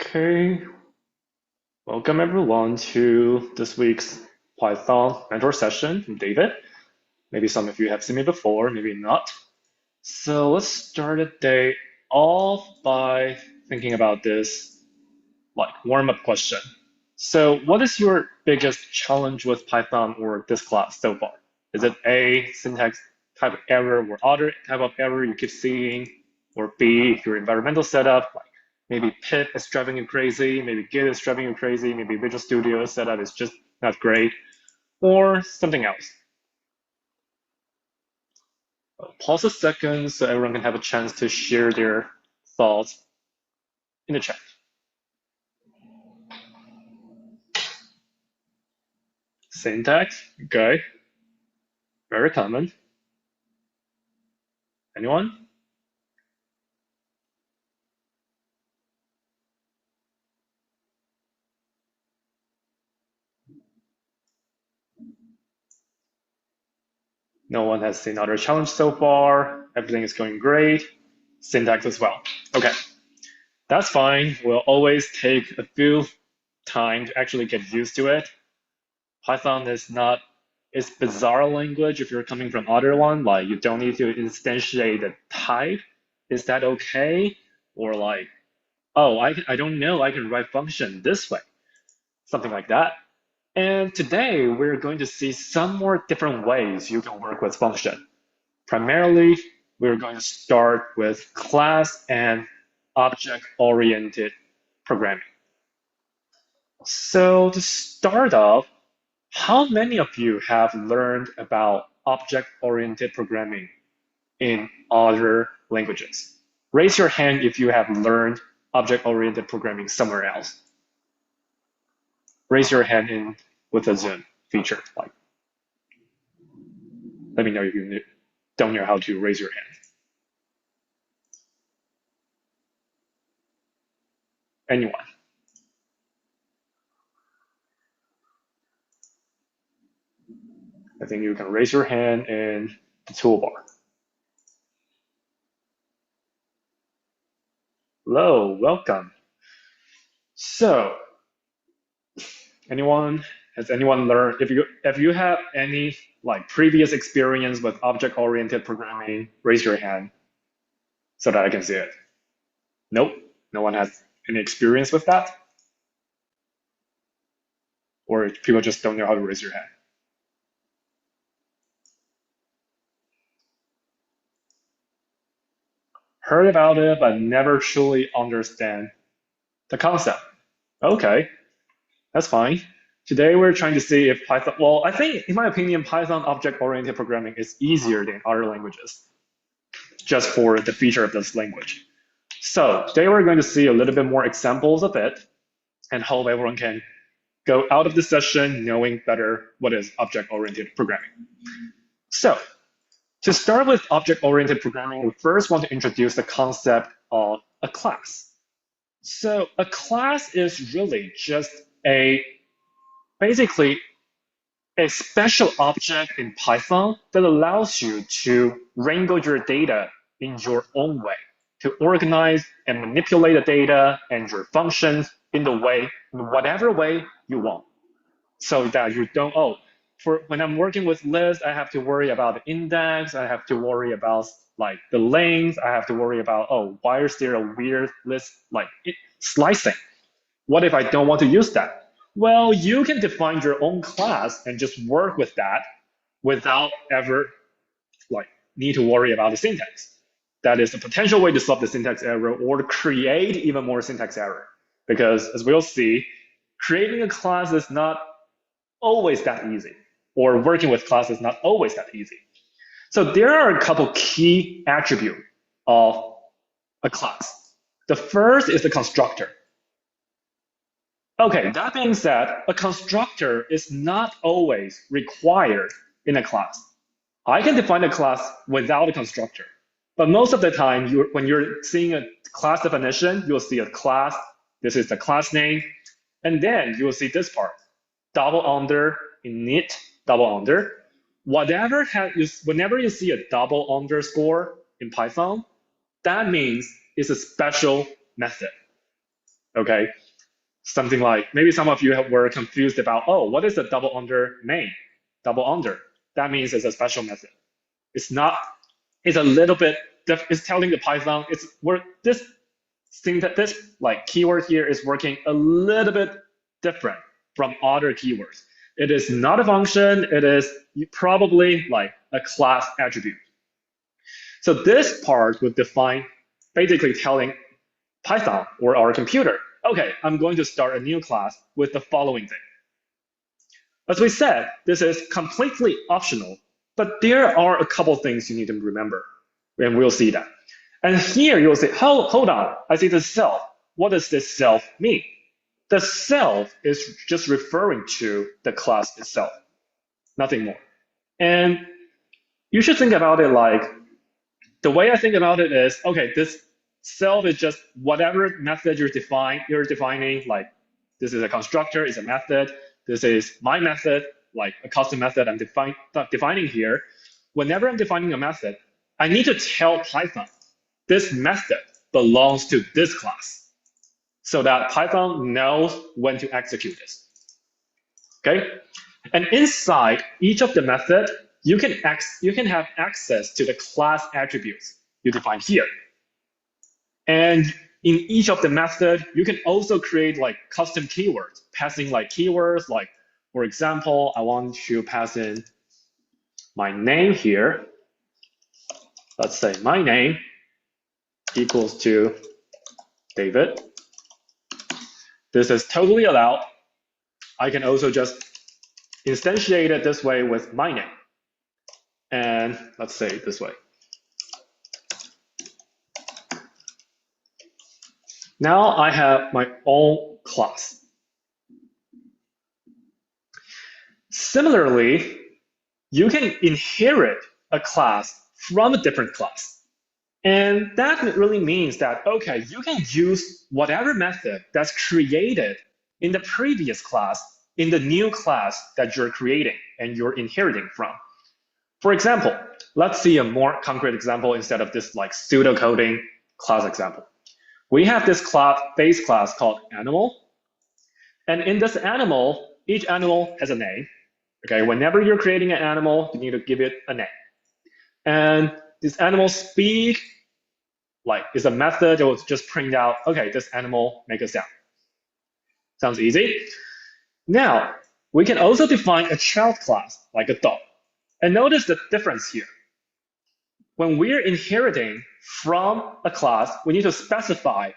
Okay, welcome everyone to this week's Python mentor session. I'm David. Maybe some of you have seen me before, maybe not. So let's start the day off by thinking about this like warm-up question. So what is your biggest challenge with Python or this class so far? Is it A, syntax type of error or other type of error you keep seeing? Or B, your environmental setup, like maybe pip is driving you crazy, maybe Git is driving you crazy, maybe Visual Studio setup is just not great, or something else. Pause a second so everyone can have a chance to share their thoughts in the chat. Syntax, okay, very common. Anyone? No one has seen other challenge so far. Everything is going great. Syntax as well. Okay, that's fine. We'll always take a few time to actually get used to it. Python is not, it's bizarre language if you're coming from other one, like you don't need to instantiate the type. Is that okay? Or like, oh, I don't know, I can write function this way. Something like that. And today we're going to see some more different ways you can work with function. Primarily, we're going to start with class and object-oriented programming. So to start off, how many of you have learned about object-oriented programming in other languages? Raise your hand if you have learned object-oriented programming somewhere else. Raise your hand in with a Zoom feature. Like, let me know if you don't know how to raise your hand. Anyone? I think you can raise your hand in the toolbar. Hello, welcome. So, has anyone learned, if you have any like previous experience with object-oriented programming, raise your hand so that I can see it. Nope, no one has any experience with that? Or people just don't know how to raise your hand? Heard about it, but never truly understand the concept. Okay, that's fine. Today we're trying to see if Python, well, I think in my opinion, Python object-oriented programming is easier than other languages, just for the feature of this language. So today we're going to see a little bit more examples of it and hope everyone can go out of the session knowing better what is object-oriented programming. So to start with object-oriented programming, we first want to introduce the concept of a class. So a class is really just basically a special object in Python that allows you to wrangle your data in your own way, to organize and manipulate the data and your functions in whatever way you want. So that you don't, when I'm working with lists, I have to worry about the index, I have to worry about like the length, I have to worry about, why is there a weird list like slicing? What if I don't want to use that? Well, you can define your own class and just work with that without ever like need to worry about the syntax. That is a potential way to solve the syntax error or to create even more syntax error. Because as we'll see, creating a class is not always that easy, or working with class is not always that easy. So there are a couple key attributes of a class. The first is the constructor. Okay, that being said, a constructor is not always required in a class. I can define a class without a constructor, but most of the time, when you're seeing a class definition, you'll see a class. This is the class name, and then you will see this part, double under, init, double under. Whenever you see a double underscore in Python, that means it's a special method. Okay, something like maybe some of you were confused about, oh, what is the double under main? Double under. That means it's a special method. It's not. It's a little bit. It's telling the Python this thing that this like keyword here is working a little bit different from other keywords. It is not a function. It is probably like a class attribute. So this part would define, basically telling Python or our computer, okay, I'm going to start a new class with the following thing. As we said, this is completely optional, but there are a couple things you need to remember, and we'll see that. And here you'll say, hold on, I see the self. What does this self mean? The self is just referring to the class itself, nothing more. And you should think about it like, the way I think about it is, okay, this self is just whatever method you're defining, like this is a constructor, it's a method, this is my method, like a custom method I'm defining here. Whenever I'm defining a method, I need to tell Python this method belongs to this class so that Python knows when to execute this. Okay? And inside each of the method, you can have access to the class attributes you define here. And in each of the method, you can also create like custom keywords, passing like keywords like, for example, I want to pass in my name here. Let's say my name equals to David. This is totally allowed. I can also just instantiate it this way with my name. And let's say it this way. Now I have my own class. Similarly, you can inherit a class from a different class. And that really means that, okay, you can use whatever method that's created in the previous class in the new class that you're creating and you're inheriting from. For example, let's see a more concrete example instead of this like pseudocoding class example. We have this base class called animal. And in this animal, each animal has a name. Okay, whenever you're creating an animal, you need to give it a name. And this animal speak, like, is a method that will just print out, okay, this animal make a sound. Sounds easy. Now, we can also define a child class, like a dog. And notice the difference here. When we're inheriting from a class, we need to specify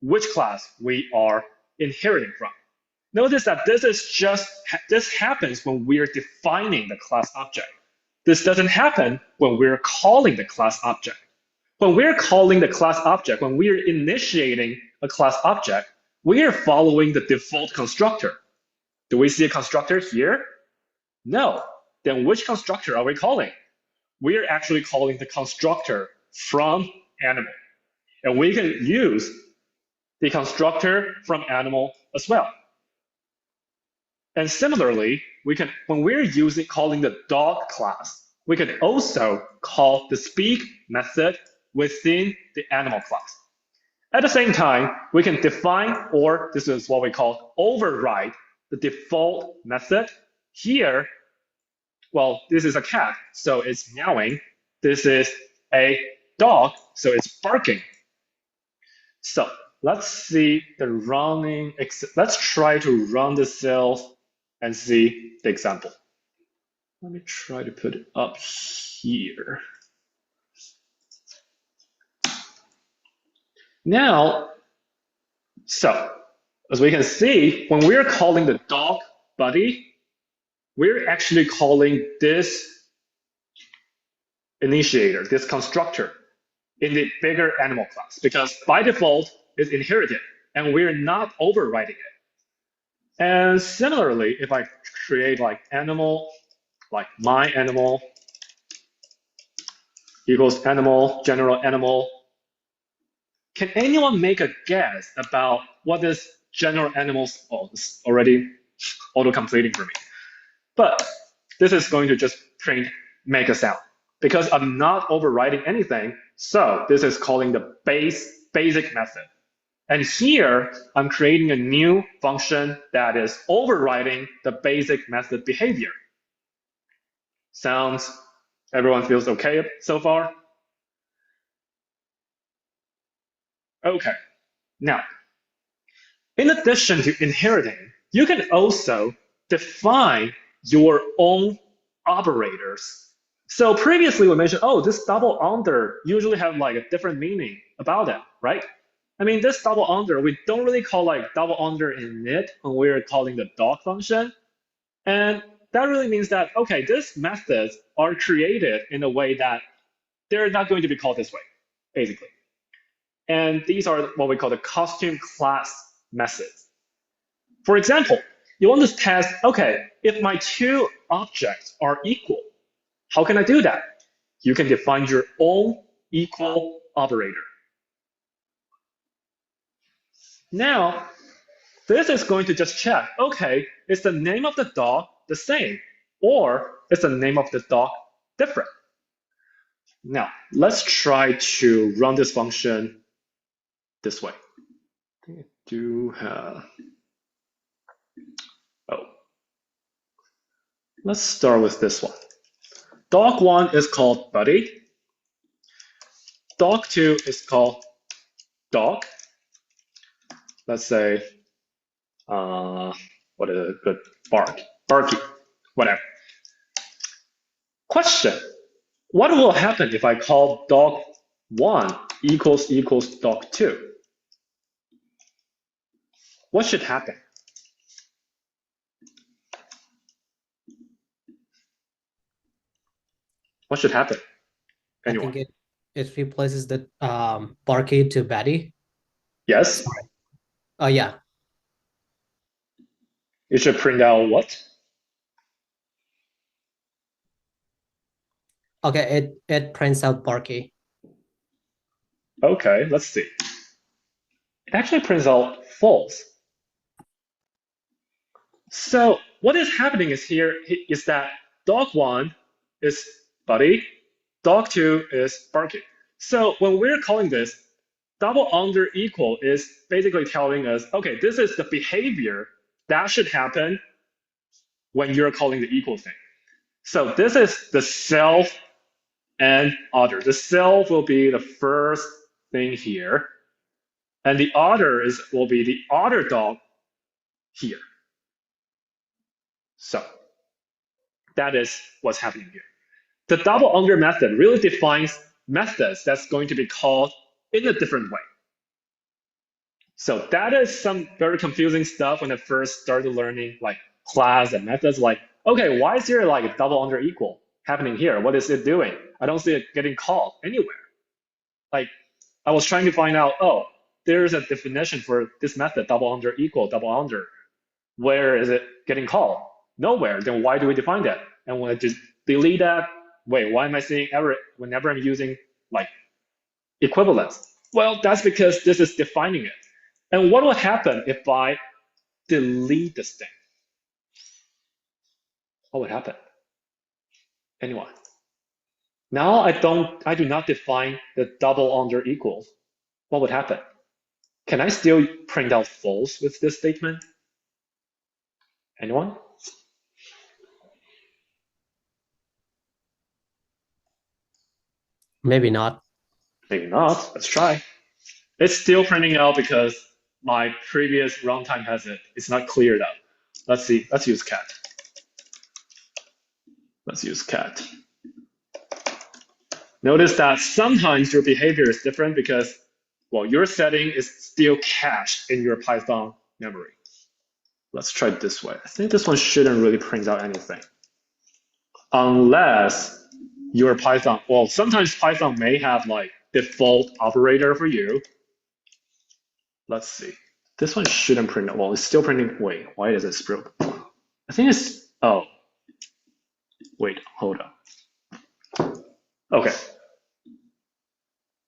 which class we are inheriting from. Notice that this happens when we're defining the class object. This doesn't happen when we're calling the class object. When we're calling the class object, when we're initiating a class object, we are following the default constructor. Do we see a constructor here? No. Then which constructor are we calling? We're actually calling the constructor from animal. And we can use the constructor from animal as well. And similarly, when we're calling the dog class, we can also call the speak method within the animal class. At the same time, we can define, or this is what we call override, the default method. Here, well, this is a cat, so it's meowing. This is a dog, so it's barking. So let's see the running. Let's try to run the cells and see the example. Let me try to put it up here. Now, so as we can see, when we're calling the dog buddy, we're actually calling this initiator, this constructor, in the bigger animal class, because by default, it's inherited, and we're not overriding it. And similarly, if I create like animal, like my animal equals animal, general animal, can anyone make a guess about what this general animals, oh, it's already auto-completing for me. But this is going to just print make a sound because I'm not overriding anything. So this is calling the basic method. And here, I'm creating a new function that is overriding the basic method behavior. Everyone feels okay so far? Okay. Now, in addition to inheriting, you can also define your own operators. So previously we mentioned, oh, this double under usually have like a different meaning about it, right? I mean, this double under, we don't really call like double under init when we're calling the doc function. And that really means that, okay, these methods are created in a way that they're not going to be called this way, basically. And these are what we call the costume class methods. For example, you want to test, okay, if my two objects are equal, how can I do that? You can define your own equal operator. Now, this is going to just check, okay, is the name of the dog the same? Or is the name of the dog different? Now, let's try to run this function this way. I do have, let's start with this one. Dog1 is called buddy. Dog2 is called dog. Let's say, what is a good barky, whatever. Question, what will happen if I call dog1 equals dog2? What should happen? What should happen? Anyone? I think it replaces the Barky to Batty. Yes? Oh, yeah. It should print out what? Okay, it prints out Barky. Okay, let's see. It actually prints out false. So what is happening is that dog1 is buddy, dog2 is barky. So when we're calling this, double under equal is basically telling us, okay, this is the behavior that should happen when you're calling the equal thing. So this is the self and other. The self will be the first thing here, and the other will be the other dog here. So that is what's happening here. The double under method really defines methods that's going to be called in a different way. So that is some very confusing stuff when I first started learning like class and methods. Like, okay, why is there like a double under equal happening here? What is it doing? I don't see it getting called anywhere. Like, I was trying to find out, oh, there's a definition for this method, double under equal, double under. Where is it getting called? Nowhere. Then why do we define that? And when I just delete that, wait, why am I seeing error whenever I'm using like equivalence? Well, that's because this is defining it. And what will happen if I delete this thing? What would happen? Anyone? Now I do not define the double under equals. What would happen? Can I still print out false with this statement? Anyone? Maybe not. Maybe not. Let's try. It's still printing out because my previous runtime has it. It's not cleared up. Let's see. Let's use cat. Let's use cat. Notice that sometimes your behavior is different because, well, your setting is still cached in your Python memory. Let's try it this way. I think this one shouldn't really print out anything. Unless your Python, well, sometimes Python may have like default operator for you. Let's see. This one shouldn't print out. Well, it's still printing. Wait, why is it still? I think it's, oh. Wait, hold on. Okay.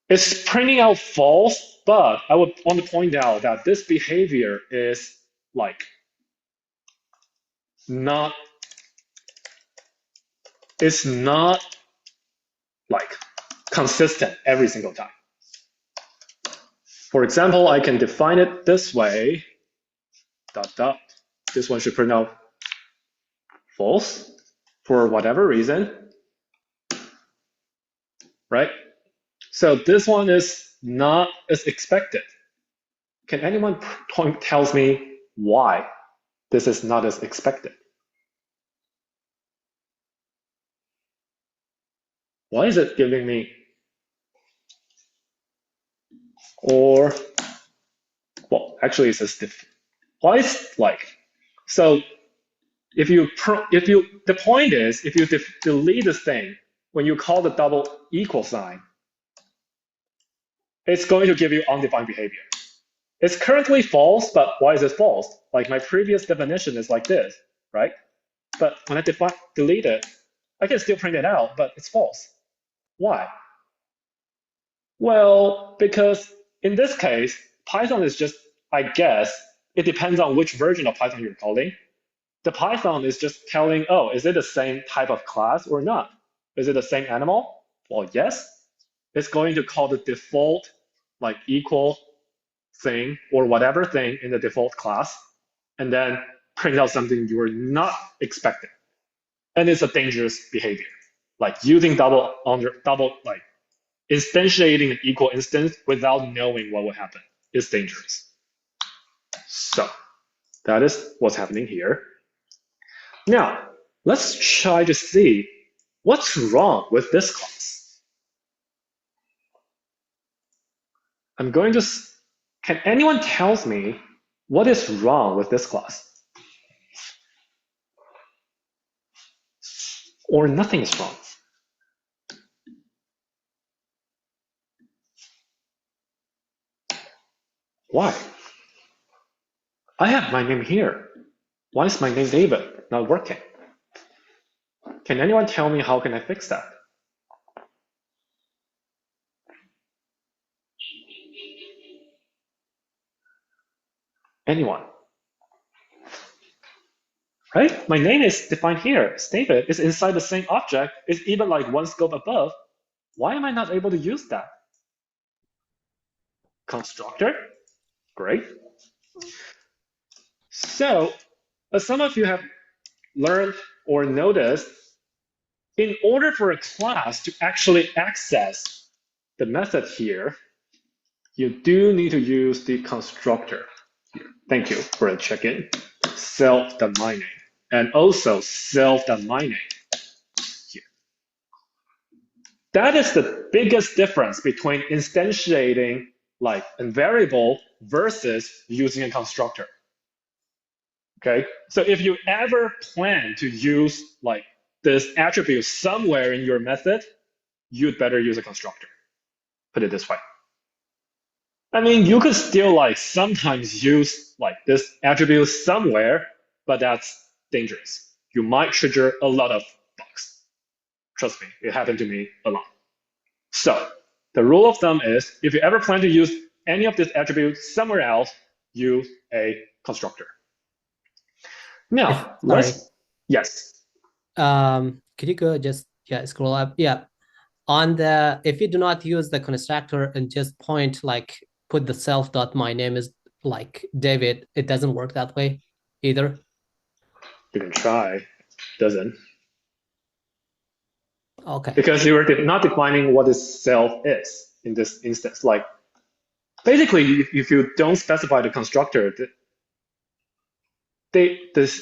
It's printing out false, but I would want to point out that this behavior is like it's not like consistent every single time. For example, I can define it this way, dot, dot. This one should print out false for whatever reason, right? So this one is not as expected. Can anyone tells me why this is not as expected? Why is it giving me, or, well, actually it says why is like, so if you, the point is, if you delete this thing, when you call the double equal sign, it's going to give you undefined behavior. It's currently false, but why is it false? Like my previous definition is like this, right? But when I delete it, I can still print it out, but it's false. Why? Well, because in this case, Python is just, I guess, it depends on which version of Python you're calling. The Python is just telling, oh, is it the same type of class or not? Is it the same animal? Well, yes. It's going to call the default like equal thing or whatever thing in the default class, and then print out something you were not expecting. And it's a dangerous behavior. Like using double, like instantiating an equal instance without knowing what will happen is dangerous. So that is what's happening here. Now, let's try to see what's wrong with this class. I'm going to, can anyone tells me what is wrong with this class? Or nothing is wrong? Why? I have my name here. Why is my name David not working? Can anyone tell me how can I fix that? Anyone? Right? My name is defined here. It's David. It's inside the same object. It's even like one scope above. Why am I not able to use that? Constructor? Great. So, as some of you have learned or noticed, in order for a class to actually access the method here, you do need to use the constructor. Thank you for the check-in. Self.myName. And also self.myName here. That is the biggest difference between instantiating like a variable versus using a constructor. Okay, so if you ever plan to use like this attribute somewhere in your method, you'd better use a constructor. Put it this way. I mean, you could still like sometimes use like this attribute somewhere, but that's dangerous. You might trigger a lot of bugs. Trust me, it happened to me a lot. So the rule of thumb is if you ever plan to use any of these attributes somewhere else, use a constructor. Now, let's, yes. Could you go just, scroll up? Yeah. On the, if you do not use the constructor and just point like, put the self.myname is like David, it doesn't work that way either. You can try, doesn't. Okay. Because you are not defining what this self is in this instance. Like, basically, if you don't specify the constructor,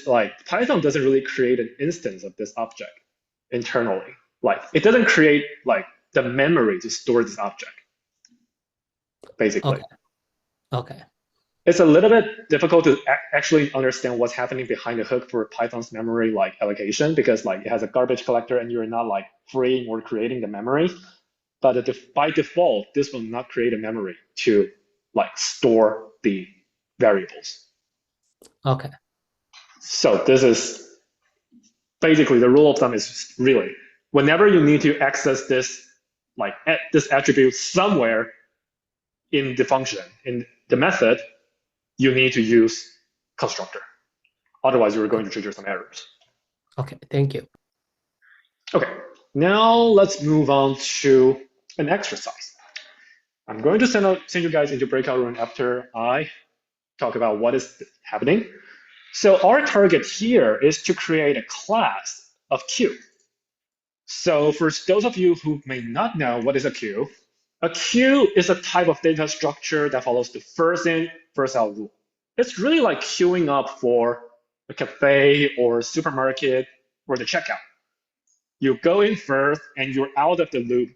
like Python doesn't really create an instance of this object internally. Like, it doesn't create like the memory to store this object. Basically. Okay. It's a little bit difficult to actually understand what's happening behind the hook for Python's memory like allocation because like it has a garbage collector and you're not like freeing or creating the memory. But by default, this will not create a memory to like store the variables. Okay. So this is basically the rule of thumb is really whenever you need to access this like this attribute somewhere in the function, in the method, you need to use constructor. Otherwise, you're going to trigger some errors. Okay, thank you. Okay, now let's move on to an exercise. I'm going to send you guys into breakout room after I talk about what is happening. So our target here is to create a class of Q. So for those of you who may not know what is a queue is a type of data structure that follows the first in, first out rule. It's really like queuing up for a cafe or supermarket or the checkout. You go in first and you're out of the loop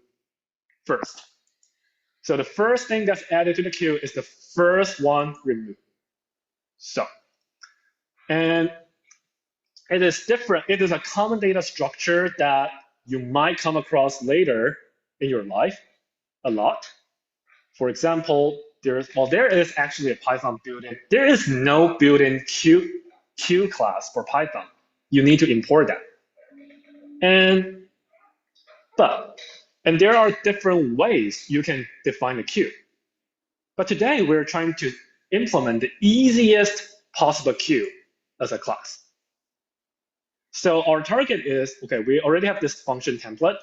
first. So the first thing that's added to the queue is the first one removed. So, and it is different. It is a common data structure that you might come across later in your life a lot. For example, there is actually a Python built-in. There is no built-in Q class for Python. You need to import that. And but and there are different ways you can define a queue. But today we're trying to implement the easiest possible queue as a class. So our target is, okay, we already have this function template.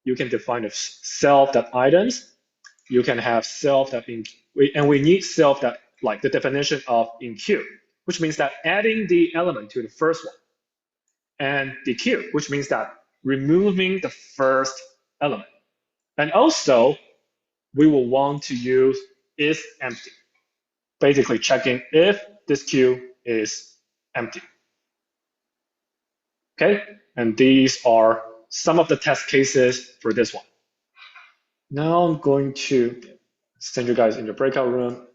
You can define a self.items. You can have self that and we need self that like the definition of in queue, which means that adding the element to the first one, and the queue, which means that removing the first element. And also, we will want to use is empty, basically checking if this queue is empty. Okay, and these are some of the test cases for this one. Now I'm going to send you guys in the breakout room.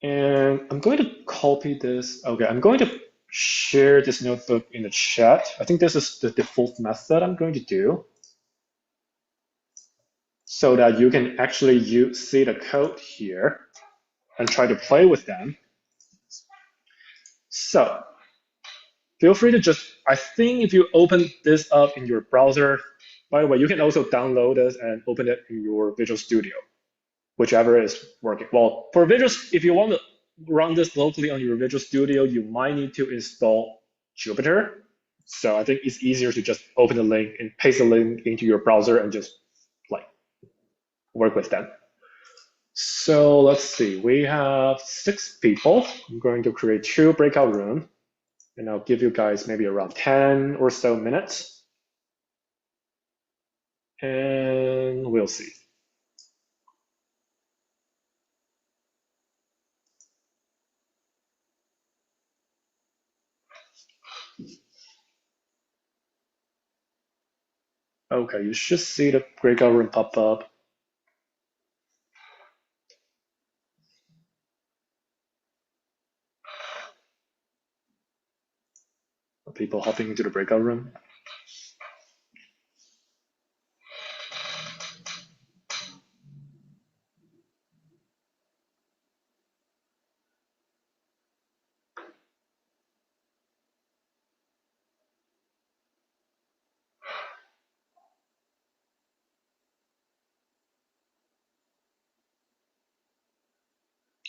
And I'm going to copy this. Okay, I'm going to share this notebook in the chat. I think this is the default method I'm going to do so that you can actually see the code here and try to play with them. So feel free to just, I think if you open this up in your browser, by the way, you can also download this and open it in your Visual Studio, whichever is working. Well, for Visual, if you want to run this locally on your Visual Studio, you might need to install Jupyter. So I think it's easier to just open the link and paste the link into your browser and just like work with them. So let's see, we have 6 people. I'm going to create 2 breakout rooms, and I'll give you guys maybe around 10 or so minutes. And we'll see. Okay, you should see the breakout room pop up. People hopping into the breakout room.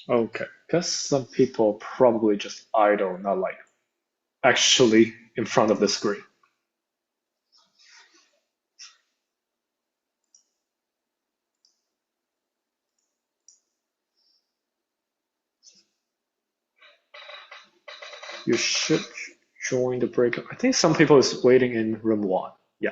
Okay, because some people probably just idle, not like actually in front of the screen. You should join the breakout. I think some people is waiting in room 1. Yeah.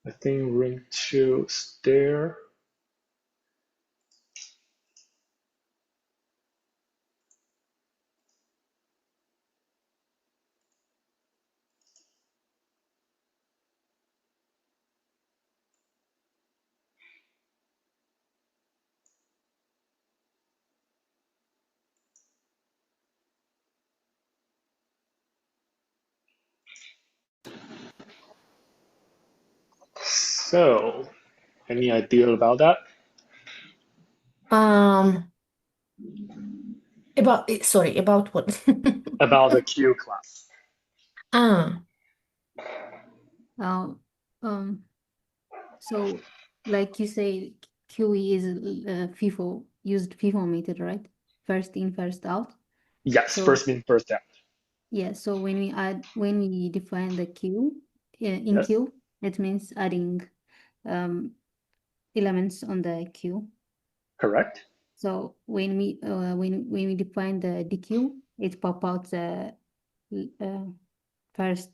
I think room 2 is there. So, any idea about that? About what? About the Q class. Ah, Um, um, so like you say, QE is FIFO used FIFO method, right? first in, first out. Yes, So first in, first out. yeah, so when we define the queue in Yes. queue, it means adding elements on the queue. Correct. So when we define the DQ, it pop out the first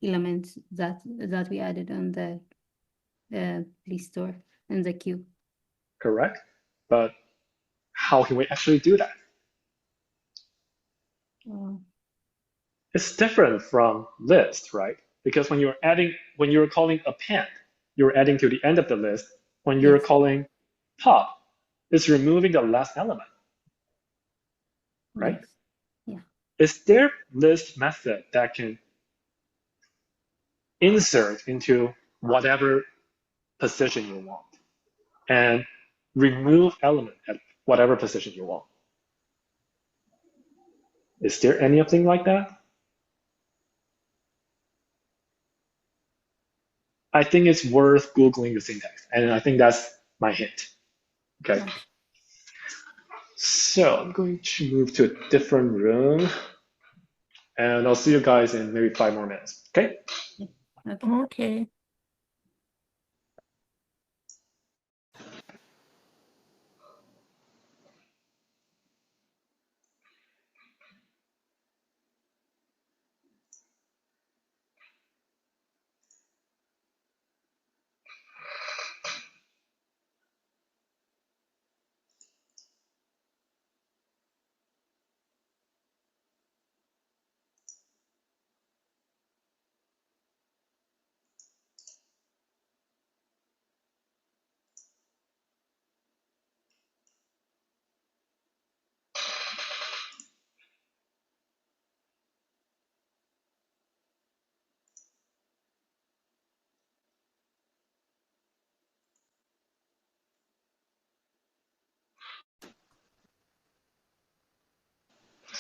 elements that we added on the list or in the queue. Correct. But how can we actually do that? It's different from list, right? Because when you're calling append, you're adding to the end of the list. When you're Yes. calling pop, it's removing the last element, right? Yes. Yeah. Is there list method that can insert into whatever position you want and remove element at whatever position you want? Is there anything like that? I think it's worth Googling the syntax, and I think that's my hint. Okay. Okay. So I'm going to move to a different room, and I'll see you guys in maybe 5 more minutes. Okay? Okay. Okay.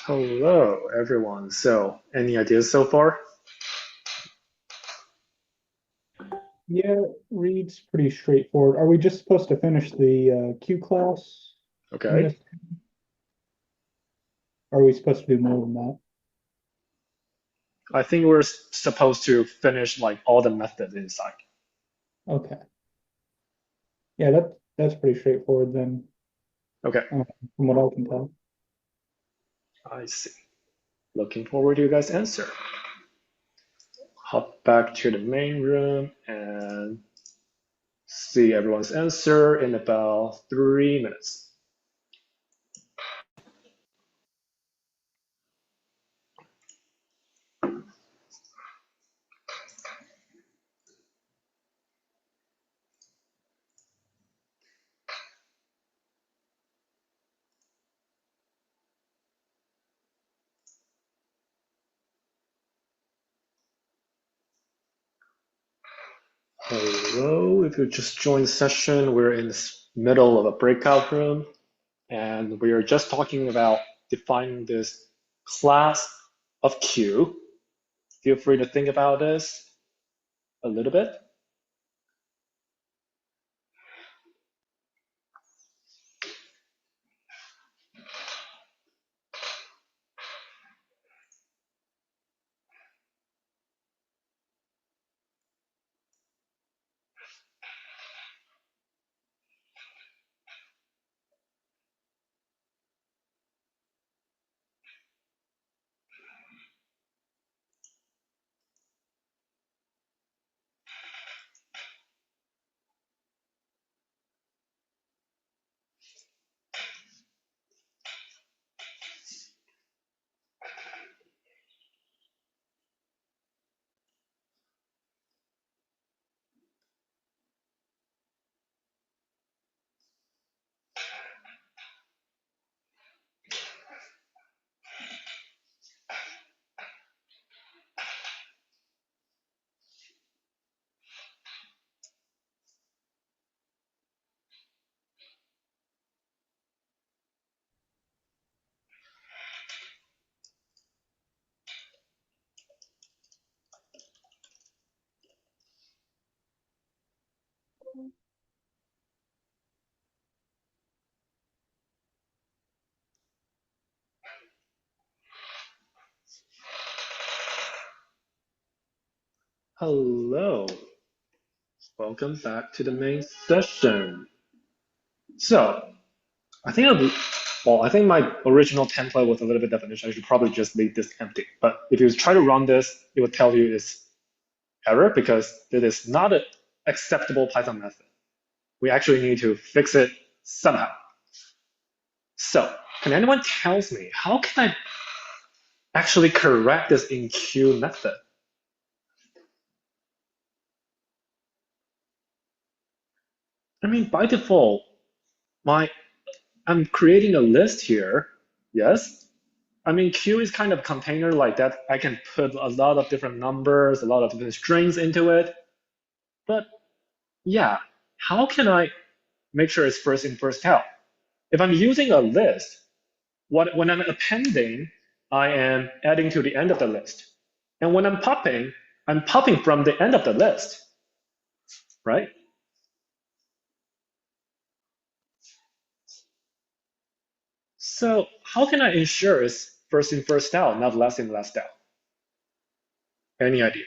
Hello, everyone. So, any ideas so far? Yeah, read's pretty straightforward. Are we just supposed to finish the Q class in Okay. this? Or are we supposed to do more than that? I think we're supposed to finish like all the methods inside. Okay. Yeah, that's pretty straightforward then, Okay. from what I can tell. I see. Looking forward to you guys' answer. Hop back to the main room and see everyone's answer in about 3 minutes. Hello, if you just joined the session, we're in the middle of a breakout room, and we are just talking about defining this class of Q. Feel free to think about this a little bit. Hello. Welcome back to the main session. So, I think I think my original template was a little bit definition. I should probably just leave this empty. But if you try to run this, it will tell you it's error because it is not an acceptable Python method. We actually need to fix it somehow. So, can anyone tell me how can I actually correct this in queue method? I mean, by default, I'm creating a list here. Yes. I mean, queue is kind of container like that. I can put a lot of different numbers, a lot of different strings into it. But yeah, how can I make sure it's first in, first out? If I'm using a list, when I'm appending, I am adding to the end of the list. And when I'm popping from the end of the list, right? So how can I ensure it's first in, first out, not last in, last out? Any idea?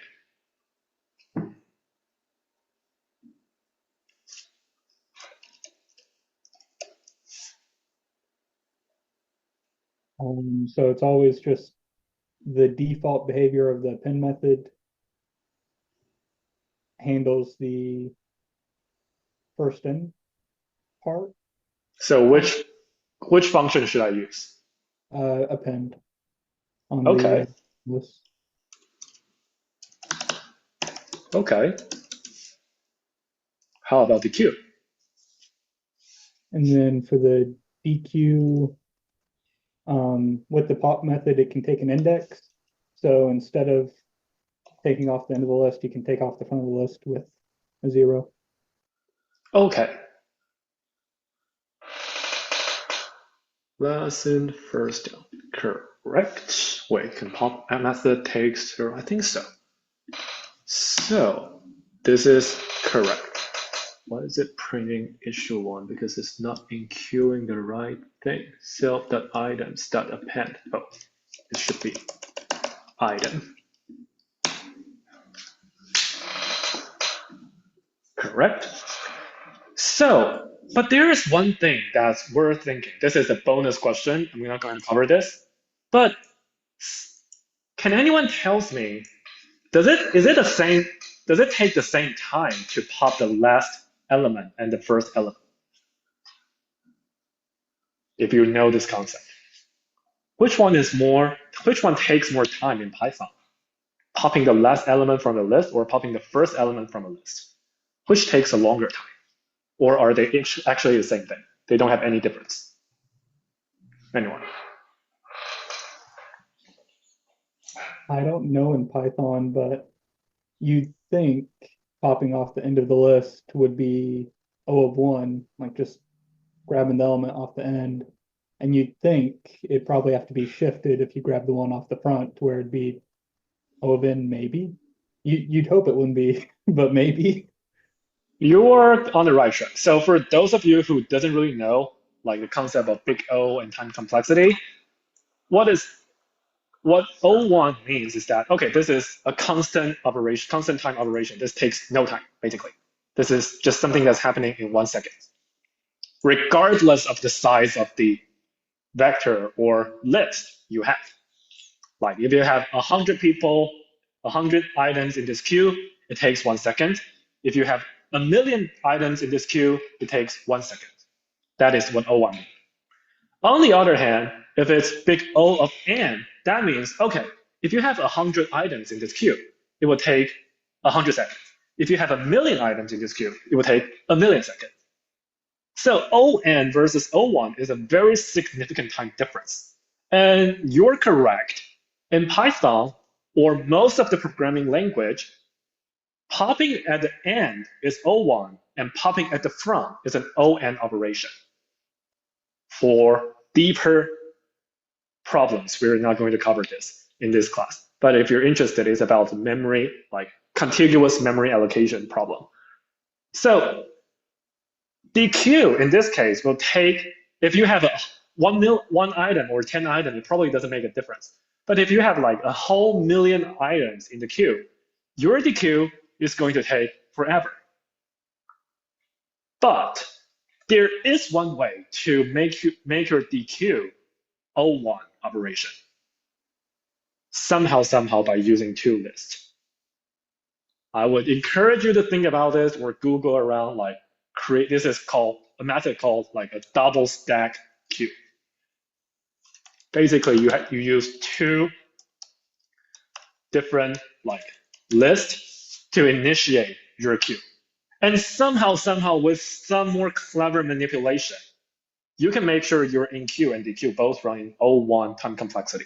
So it's always just the default behavior of the append method handles the first in part, So which function should I use? append on Okay. the list. Okay. How about the queue? And then for the DQ, with the pop method, it can take an index. So instead of taking off the end of the list, you can take off the front of the list with a 0. Okay. Last in, first out. Correct. Wait, can pop method takes 0? I think so. So this is correct. Why is it printing issue 1? Because it's not enqueuing the right thing. Self.items.append. Oh, it should be item. Correct. So, but there is one thing that's worth thinking. This is a bonus question. I'm not going to cover this. But can anyone tell me, does it take the same time to pop the last element and the first element? If you know this concept. Which one takes more time in Python? Popping the last element from the list or popping the first element from a list? Which takes a longer time? Or are they actually the same thing? They don't have any difference. Anyone? I don't know in Python, but you'd think popping off the end of the list would be O of 1, like just grabbing the element off the end. And you'd think it'd probably have to be shifted if you grab the one off the front to where it'd be O of n, maybe. You'd hope it wouldn't be, but maybe. You're on the right track. So for those of you who doesn't really know like the concept of big O and time complexity, what O1 means is that, okay, this is a constant operation, constant time operation. This takes no time, basically. This is just something that's happening in 1 second, regardless of the size of the vector or list you have. Like if you have 100 people, 100 items in this queue, it takes 1 second. If you have 1,000,000 items in this queue, it takes 1 second. That is what O1 means. On the other hand, if it's big O of n, that means, okay, if you have 100 items in this queue, it will take 100 seconds. If you have 1,000,000 items in this queue, it will take 1,000,000 seconds. So On versus O1 is a very significant time difference. And you're correct. In Python, or most of the programming language, popping at the end is O1, and popping at the front is an On operation. For deeper problems, we're not going to cover this in this class. But if you're interested, it's about memory, like contiguous memory allocation problem. So the queue in this case will take, if you have one item or 10 items, it probably doesn't make a difference. But if you have like a whole 1,000,000 items in the queue, your dequeue is going to take forever. But there is one way to make your dequeue O1 operation. Somehow by using toList. I would encourage you to think about this or Google around like create, this is called a method called like a double stack queue. Basically you use two different like lists to initiate your queue. And somehow with some more clever manipulation, you can make sure your in-queue and dequeue both run in O1 time complexity.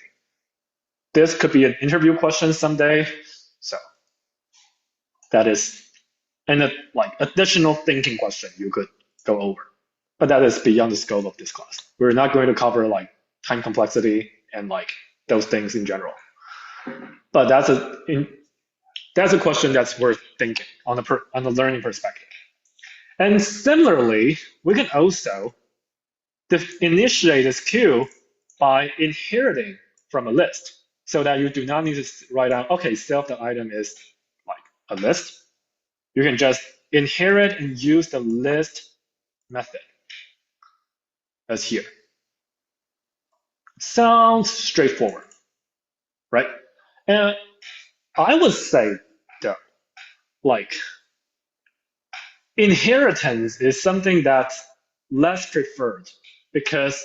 This could be an interview question someday. So that is an like additional thinking question you could go over. But that is beyond the scope of this class. We're not going to cover like time complexity and like those things in general. But that's a question that's worth thinking on the learning perspective. And similarly, we can also initiate this queue by inheriting from a list, so that you do not need to write down, okay, self.item is like a list. You can just inherit and use the list method as here. Sounds straightforward, right? And I would say though, like inheritance is something that's less preferred because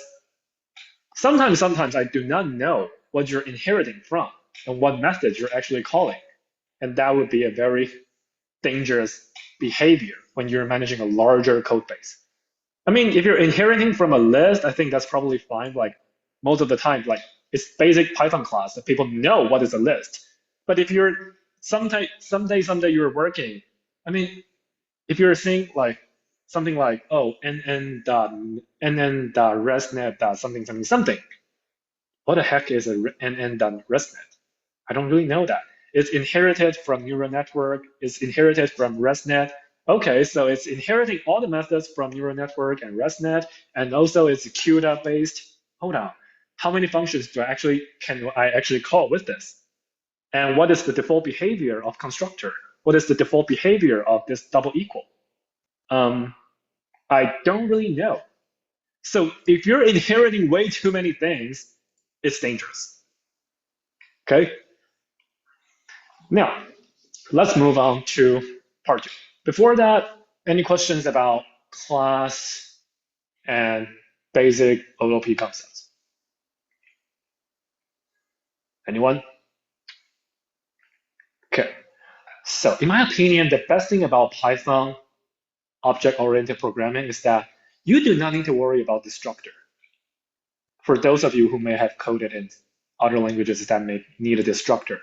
sometimes I do not know what you're inheriting from and what method you're actually calling. And that would be a very dangerous behavior when you're managing a larger code base. I mean, if you're inheriting from a list, I think that's probably fine. Like most of the time, like it's basic Python class that people know what is a list. But if you're someday you're working, I mean, if you're saying like something like, oh, nn ResNet something. What the heck is a nn.ResNet? I don't really know that. It's inherited from neural network. It's inherited from ResNet. Okay, so it's inheriting all the methods from neural network and ResNet, and also it's CUDA based. Hold on, how many functions can I actually call with this? And what is the default behavior of constructor? What is the default behavior of this double equal? I don't really know. So if you're inheriting way too many things, it's dangerous. Okay. Now, let's move on to part 2. Before that, any questions about class and basic OOP concepts? Anyone? Okay. So in my opinion, the best thing about Python object-oriented programming is that you do not need to worry about destructor. For those of you who may have coded in other languages that may need a destructor,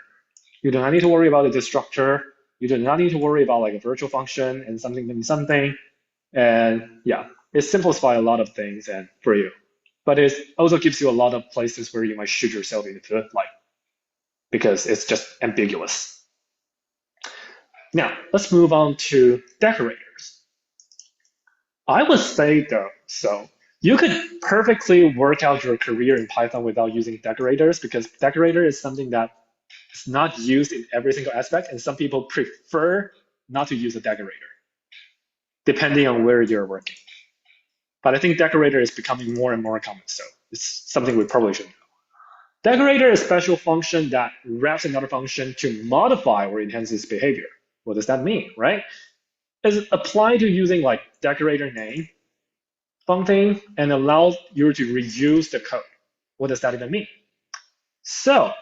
you do not need to worry about a destructor. You do not need to worry about like a virtual function and something. And yeah, it simplifies a lot of things and for you. But it also gives you a lot of places where you might shoot yourself in the foot, like because it's just ambiguous. Now, let's move on to decorators. I would say though, so you could perfectly work out your career in Python without using decorators, because decorator is something that is not used in every single aspect, and some people prefer not to use a decorator, depending on where you're working. But I think decorator is becoming more and more common, so it's something we probably should know. Decorator is a special function that wraps another function to modify or enhance its behavior. What does that mean, right? Is applied to using like decorator name something and allows you to reuse the code. What does that even mean? So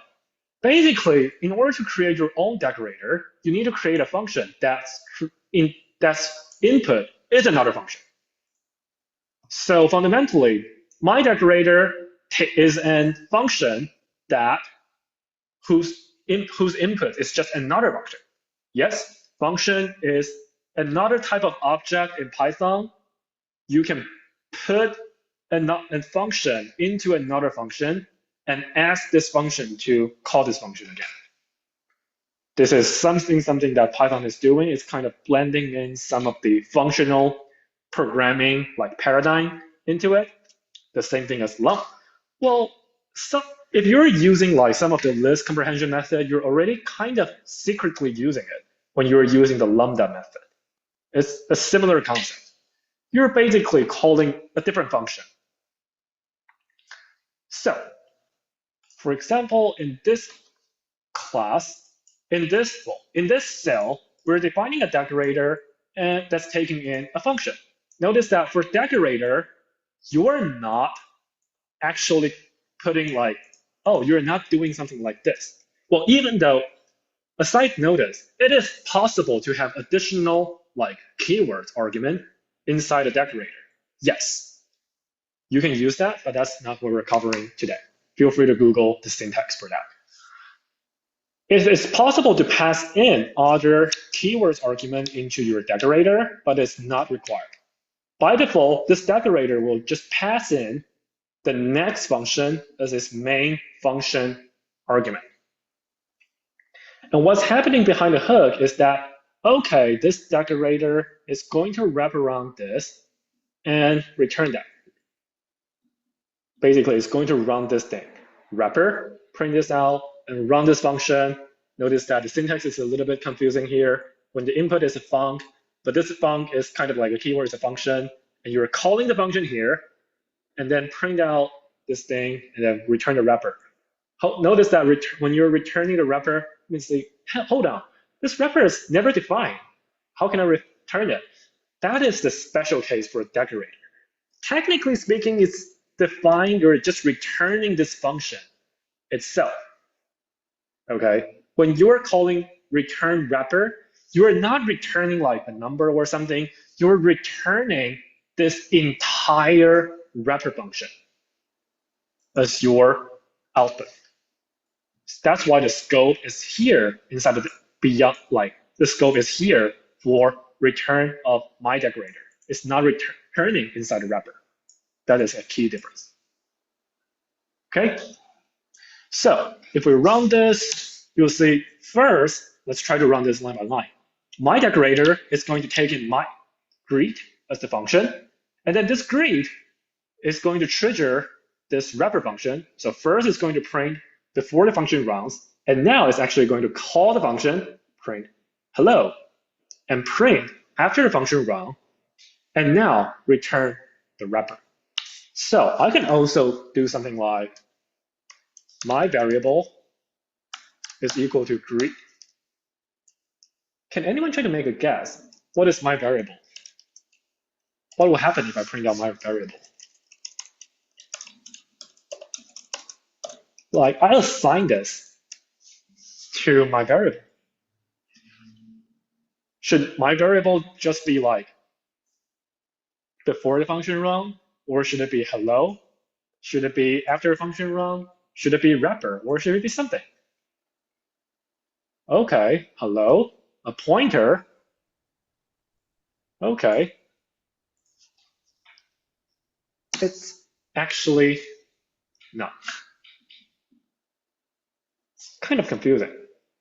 basically, in order to create your own decorator, you need to create a function that's input is another function. So fundamentally, my decorator is a function that whose input is just another function. Yes, function is another type of object in Python. You can put a function into another function and ask this function to call this function again. This is something that Python is doing. It's kind of blending in some of the functional programming like paradigm into it. The same thing as lump. Well, if you're using like some of the list comprehension method, you're already kind of secretly using it when you're using the lambda method. It's a similar concept. You're basically calling a different function. So, for example, in this class, in this cell, we're defining a decorator and that's taking in a function. Notice that for decorator, you're not actually putting like, oh, you're not doing something like this. Well, even though, a side notice, it is possible to have additional like keywords argument inside a decorator. Yes, you can use that, but that's not what we're covering today. Feel free to Google the syntax for that. It is possible to pass in other keywords argument into your decorator, but it's not required. By default, this decorator will just pass in the next function as its main function argument. And what's happening behind the hook is that, okay, this decorator is going to wrap around this and return that. Basically, it's going to run this thing. Wrapper, print this out, and run this function. Notice that the syntax is a little bit confusing here. When the input is a func, but this func is kind of like a keyword, it's a function, and you're calling the function here, and then print out this thing, and then return the wrapper. Notice that when you're returning the wrapper, it means like, hold on, this wrapper is never defined. How can I return it? That is the special case for a decorator. Technically speaking, it's defined, you're just returning this function itself. Okay, when you're calling return wrapper, you're not returning like a number or something, you're returning this entire wrapper function as your output. That's why the scope is here inside of the beyond, like the scope is here for return of my decorator. It's not returning inside the wrapper. That is a key difference. Okay, so if we run this, you'll see first, let's try to run this line by line. My decorator is going to take in my greet as the function, and then this greet is going to trigger this wrapper function. So first it's going to print before the function runs, and now it's actually going to call the function, print hello, and print after the function run, and now return the wrapper. So I can also do something like my variable is equal to greet. Can anyone try to make a guess? What is my variable? What will happen if I print out my variable? Like I assign this to my variable. Should my variable just be like before the function run, or should it be hello? Should it be after the function run? Should it be wrapper, or should it be something? Okay, hello, a pointer. Okay. It's actually not. It's kind of confusing,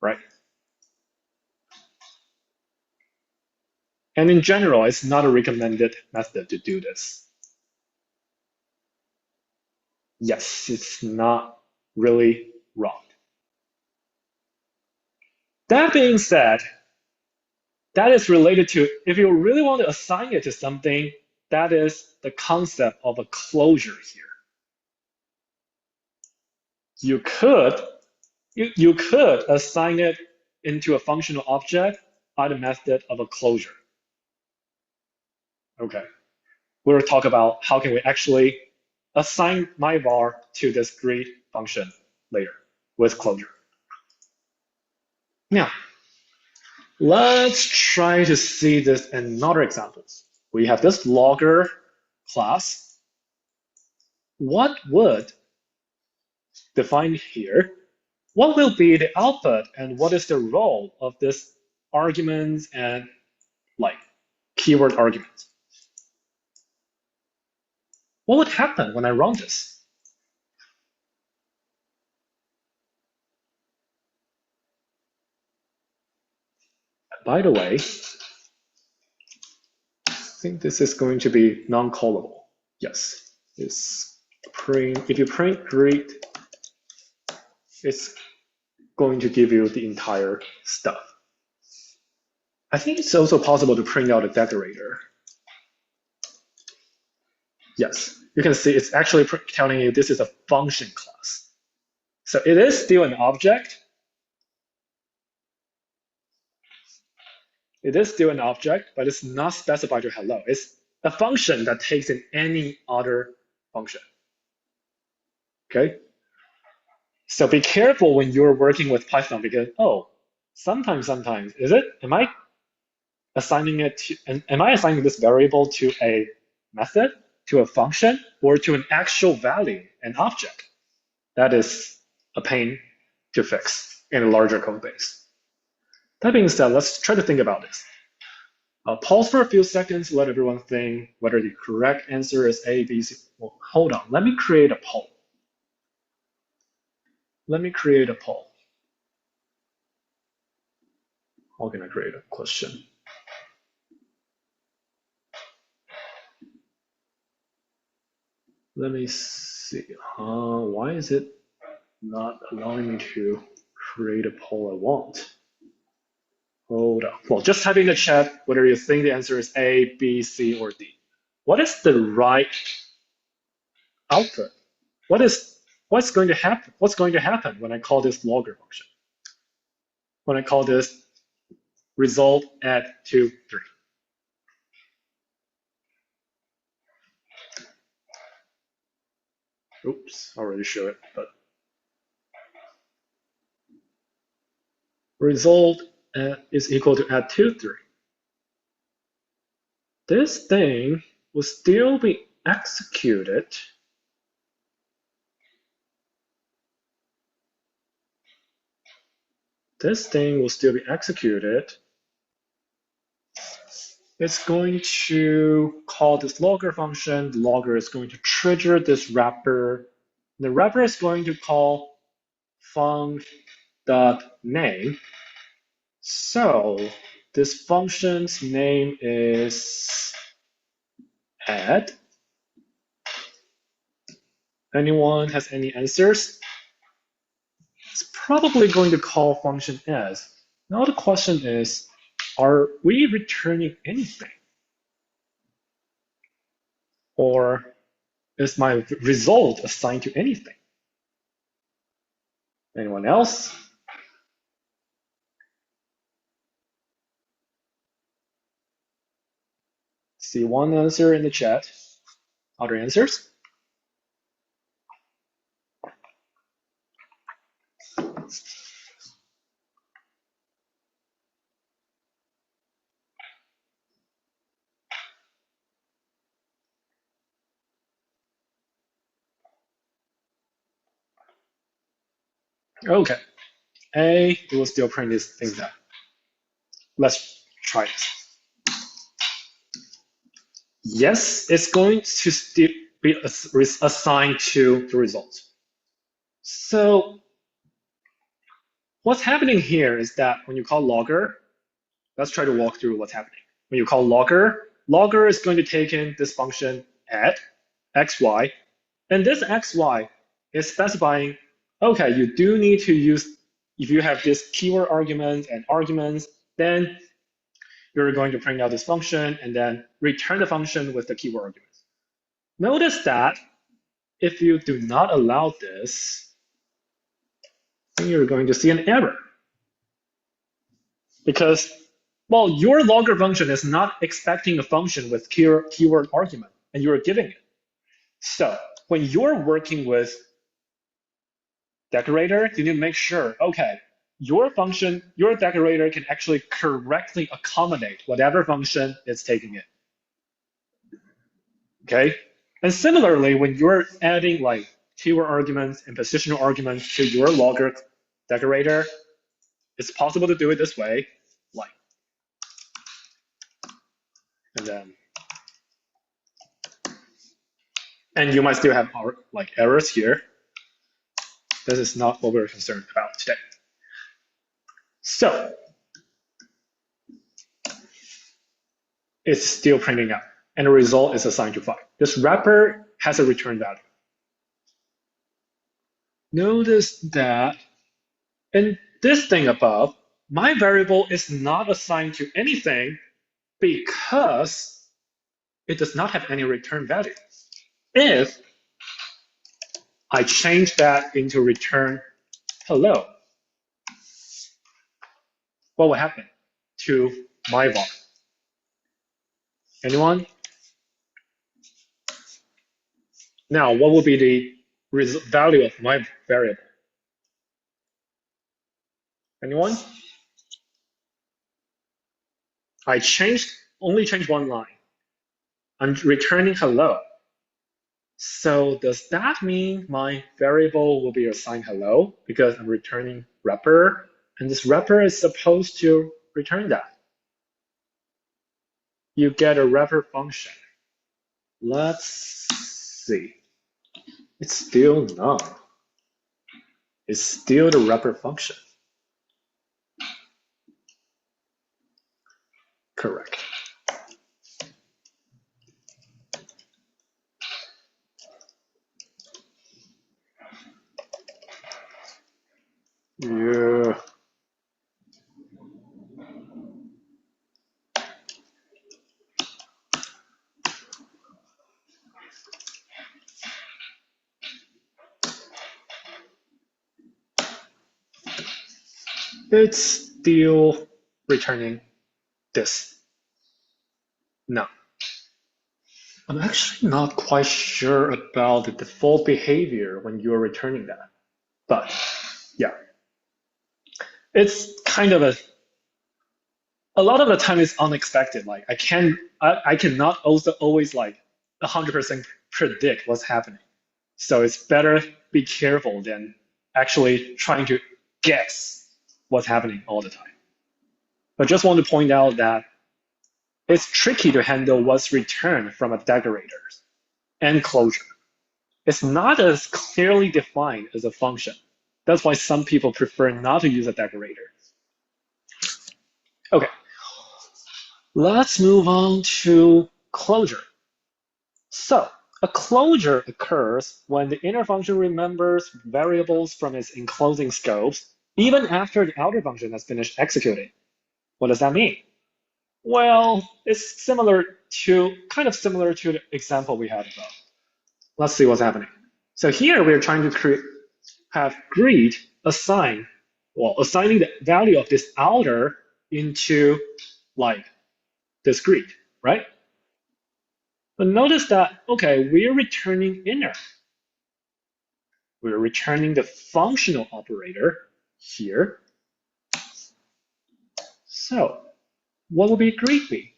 right? And in general, it's not a recommended method to do this. Yes, it's not really wrong. That being said, that is related to, if you really want to assign it to something, that is the concept of a closure here. You could assign it into a functional object by the method of a closure. Okay, we'll talk about how can we actually assign my var to this greet function later with closure. Now, let's try to see this in another example. We have this logger class. What would define here? What will be the output and what is the role of this arguments and like keyword arguments? What would happen when I run this? By the way, I think this is going to be non-callable. Yes, it's print. If you print greet it's going to give you the entire stuff. I think it's also possible to print out a decorator. Yes, you can see it's actually telling you this is a function class. So it is still an object. It is still an object, but it's not specified to hello. It's a function that takes in any other function. Okay? So be careful when you're working with Python because, oh, sometimes, is it? Am I assigning this variable to a method, to a function, or to an actual value, an object? That is a pain to fix in a larger code base. That being said, let's try to think about this. I'll pause for a few seconds, let everyone think whether the correct answer is A, B, C. Well, hold on, let me create a poll. How can I create a question? Let me see. Why is it not allowing me to create a poll I want? Hold on. Well, just type in the chat whether you think the answer is A, B, C, or D. What is the right output? What's going to happen? What's going to happen when I call this logger function? When I call this result at 2, 3. Oops, I already showed it, but result is equal to add 2, 3. This thing will still be executed. This thing will still be executed. It's going to call this logger function. The logger is going to trigger this wrapper. The wrapper is going to call func.name. So this function's name is add. Anyone has any answers? It's probably going to call function as. Now the question is, are we returning anything? Or is my result assigned to anything? Anyone else? See one answer in the chat. Other answers? Okay. A, it will still print this thing down. Let's try this. Yes, it's going to still be assigned to the result. So what's happening here is that when you call logger, let's try to walk through what's happening. When you call logger, logger is going to take in this function add xy, and this xy is specifying, okay, you do need to use, if you have this keyword argument and arguments, then you're going to print out this function and then return the function with the keyword arguments. Notice that if you do not allow this, then you're going to see an error. Because, well, your logger function is not expecting a function with keyword argument, and you're giving it. So when you're working with decorator, you need to make sure, okay, your function, your decorator can actually correctly accommodate whatever function it's taking in. Okay? And similarly, when you're adding like keyword arguments and positional arguments to your logger decorator, it's possible to do it this way, like, and then, and you might still have like errors here. This is not what we're concerned about today. So it's still printing out, and the result is assigned to 5. This wrapper has a return value. Notice that in this thing above, my variable is not assigned to anything because it does not have any return value. If I change that into return hello, what will happen to my var? Anyone? Now, what will be the value of my variable? Anyone? I only changed one line. I'm returning hello. So does that mean my variable will be assigned hello because I'm returning wrapper, and this wrapper is supposed to return that? You get a wrapper function. Let's see. It's still none. It's still the wrapper function. Correct. Yeah. It's still returning this. No. I'm actually not quite sure about the default behavior when you're returning that. But yeah, it's kind of a lot of the time it's unexpected. Like I cannot also always like 100% predict what's happening. So it's better be careful than actually trying to guess what's happening all the time. But just want to point out that it's tricky to handle what's returned from a decorator and closure. It's not as clearly defined as a function. That's why some people prefer not to use a decorator. Okay, let's move on to closure. So a closure occurs when the inner function remembers variables from its enclosing scopes, even after the outer function has finished executing. What does that mean? Well, it's kind of similar to the example we had above. Let's see what's happening. So here we're trying to have greet assigning the value of this outer into like this greet, right? But notice that, okay, we're returning inner. We're returning the functional operator here. So what will be greet be?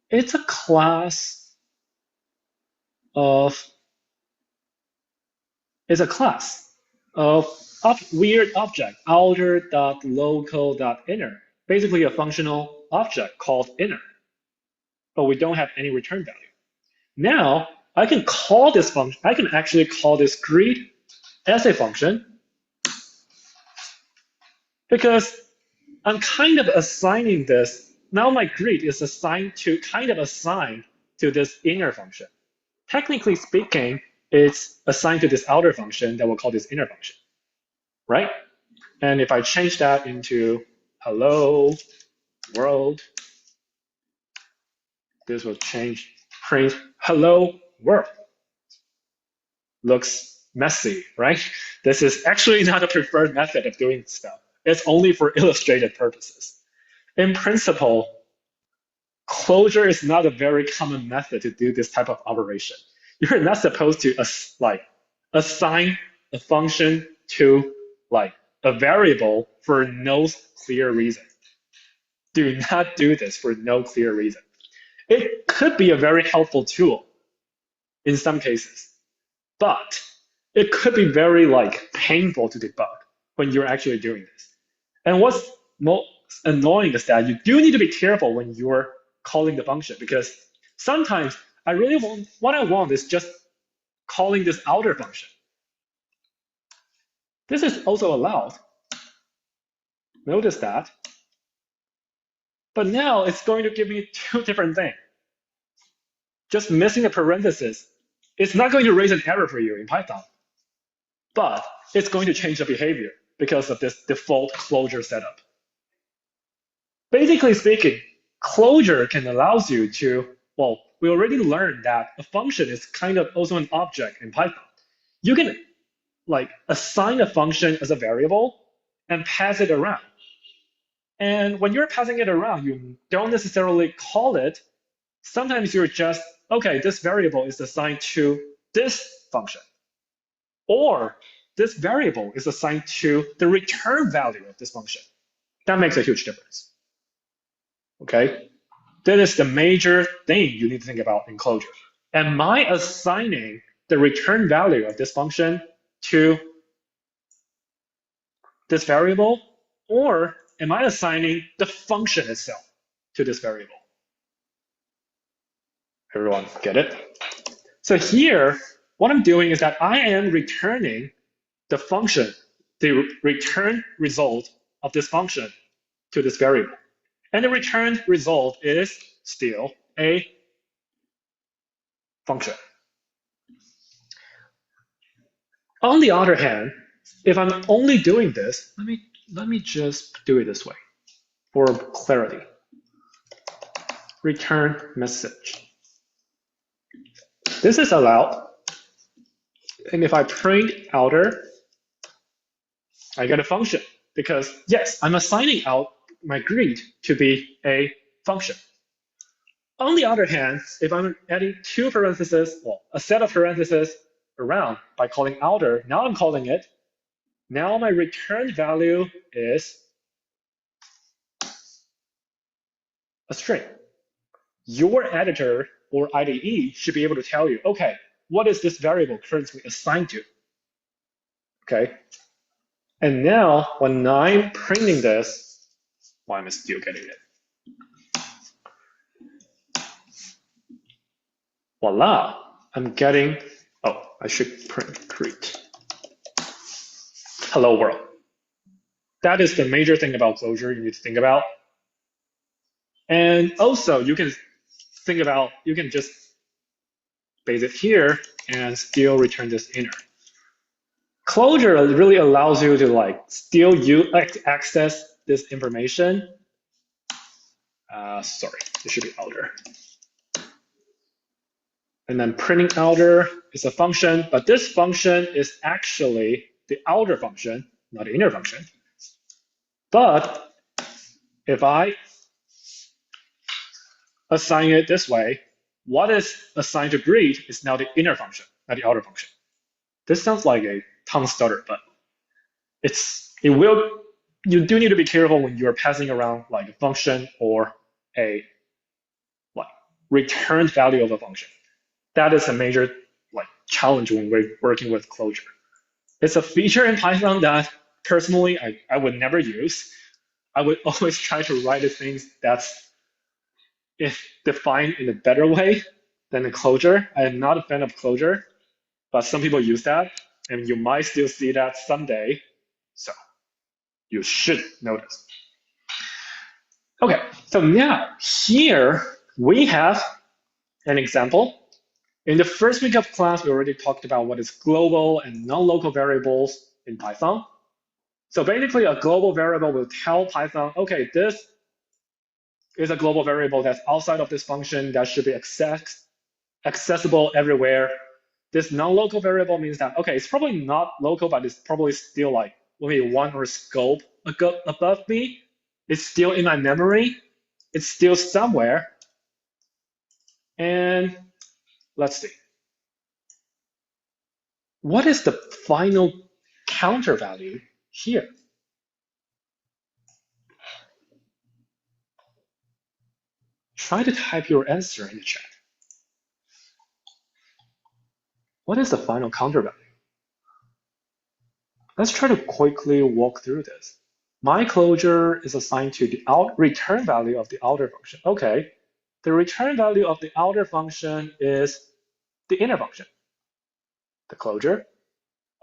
It's a class of weird object, outer.local.inner, basically a functional object called inner, but we don't have any return value. Now I can call this function, I can actually call this greet as a function because I'm kind of assigning this. Now my greet is assigned to this inner function. Technically speaking, it's assigned to this outer function that we'll call this inner function, right? And if I change that into hello world, this will print hello world. Looks messy, right? This is actually not a preferred method of doing stuff. It's only for illustrated purposes. In principle, closure is not a very common method to do this type of operation. You're not supposed to assign a function to like a variable for no clear reason. Do not do this for no clear reason. It could be a very helpful tool in some cases, but it could be very painful to debug when you're actually doing this. And what's most annoying is that you do need to be careful when you're calling the function, because sometimes what I want is just calling this outer function. This is also allowed. Notice that. But now it's going to give me two different things. Just missing a parenthesis, it's not going to raise an error for you in Python. but it's going to change the behavior because of this default closure setup. Basically speaking, closure can allow you to, well, we already learned that a function is kind of also an object in Python. You can like assign a function as a variable and pass it around. And when you're passing it around, you don't necessarily call it. Sometimes you're just, okay, this variable is assigned to this function. Or this variable is assigned to the return value of this function. That makes a huge difference. Okay? That is the major thing you need to think about in closure. Am I assigning the return value of this function to this variable, or am I assigning the function itself to this variable? Everyone get it? So here, what I'm doing is that I am returning the function, the return result of this function to this variable. And the return result is still a function. On the other hand, if I'm only doing this, let me just do it this way for clarity. Return message. This is allowed. And if I print outer, I get a function because yes, I'm assigning out my greet to be a function. On the other hand, if I'm adding two parentheses, well, a set of parentheses around by calling outer, now I'm calling it. Now my return value is a string. Your editor or IDE should be able to tell you, okay, what is this variable currently assigned to? Okay. And now when I'm printing this, why am I still getting it? Voila, I'm getting, oh, I should print greet. Hello world. That is the major thing about closure you need to think about. And also you can think about, you can just base it here and still return this inner. Closure really allows you to like still access this information. Sorry, it should be outer. And then printing outer is a function, but this function is actually the outer function, not the inner function. But if I assign it this way, what is assigned to greet is now the inner function, not the outer function. This sounds like a tongue stutter, but you do need to be careful when you're passing around like a function or a like returned value of a function. That is a major like challenge when we're working with closure. It's a feature in Python that personally I would never use. I would always try to write the things that's defined in a better way than a closure. I am not a fan of closure, but some people use that, and you might still see that someday. So you should notice. Okay, so now here we have an example. In the first week of class, we already talked about what is global and non-local variables in Python. So basically, a global variable will tell Python, okay, this is a global variable that's outside of this function that should be accessible everywhere. This non-local variable means that, okay, it's probably not local, but it's probably still like maybe one or scope above me. It's still in my memory. It's still somewhere. And let's see. What is the final counter value here? Try to type your answer in the chat. What is the final counter value? Let's try to quickly walk through this. My closure is assigned to the return value of the outer function. Okay, the return value of the outer function is the inner function, the closure.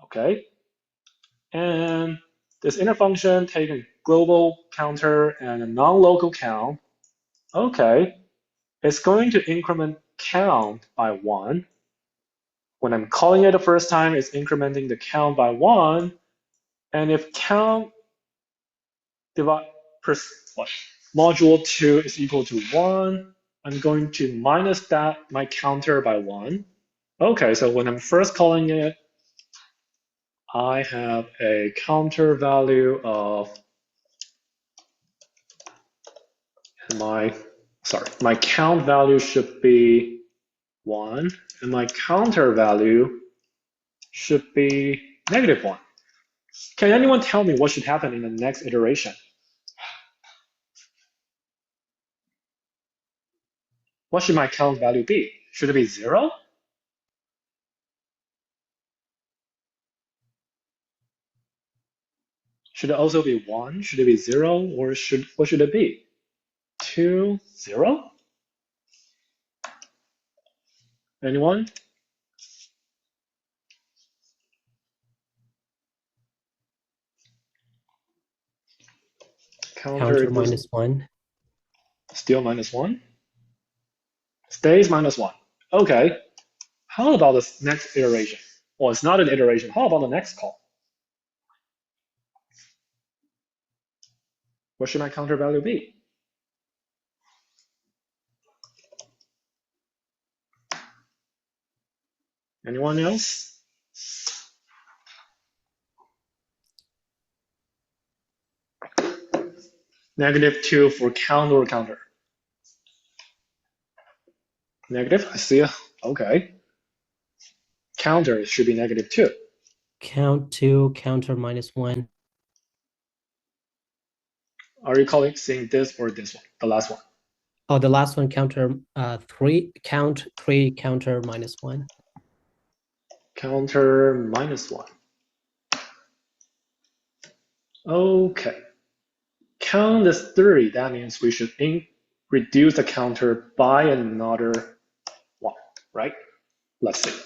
Okay, and this inner function takes a global counter and a non-local count. Okay, it's going to increment count by 1. When I'm calling it the first time, it's incrementing the count by 1. And if count divide per module 2 is equal to 1, I'm going to minus that my counter by 1. Okay, so when I'm first calling it, I have a counter value of my count value should be 1, and my counter value should be -1. Can anyone tell me what should happen in the next iteration? What should my count value be? Should it be 0? Should it also be 1? Should it be 0? Or what should it be? 2, 0? Anyone? Counter minus 1. Still -1? Stays -1. Okay. How about this next iteration? Well, it's not an iteration. How about the next call? What should my counter value be? Anyone else? -2 for count or counter? Negative, I see. Okay. Counter should be -2. Count 2, counter -1. Are you seeing this or this one? The last one. Oh, the last one, counter 3, count 3, counter -1. Counter -1. Okay. Count is 3. That means we should reduce the counter by another 1, right? Let's see.